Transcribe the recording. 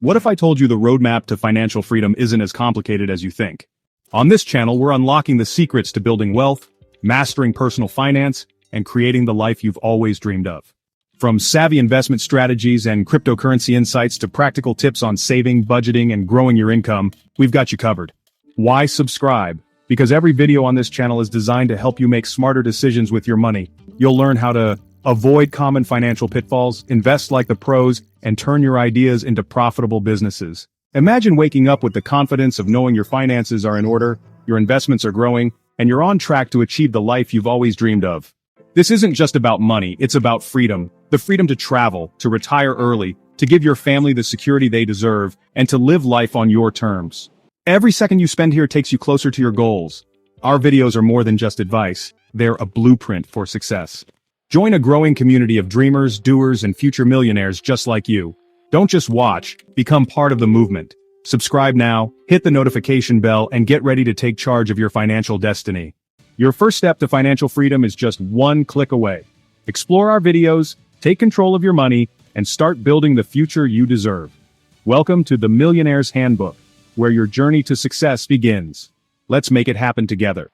What if I told you the roadmap to financial freedom isn't as complicated as you think? On this channel, we're unlocking the secrets to building wealth, mastering personal finance, and creating the life you've always dreamed of. From savvy investment strategies and cryptocurrency insights to practical tips on saving, budgeting, and growing your income, we've got you covered. Why subscribe? Because every video on this channel is designed to help you make smarter decisions with your money. You'll learn how to avoid common financial pitfalls, invest like the pros, and turn your ideas into profitable businesses. Imagine waking up with the confidence of knowing your finances are in order, your investments are growing, and you're on track to achieve the life you've always dreamed of. This isn't just about money, it's about freedom. The freedom to travel, to retire early, to give your family the security they deserve, and to live life on your terms. Every second you spend here takes you closer to your goals. Our videos are more than just advice, they're a blueprint for success. Join a growing community of dreamers, doers, and future millionaires just like you. Don't just watch, become part of the movement. Subscribe now, hit the notification bell, and get ready to take charge of your financial destiny. Your first step to financial freedom is just one click away. Explore our videos, take control of your money, and start building the future you deserve. Welcome to the Millionaire's Handbook, where your journey to success begins. Let's make it happen together.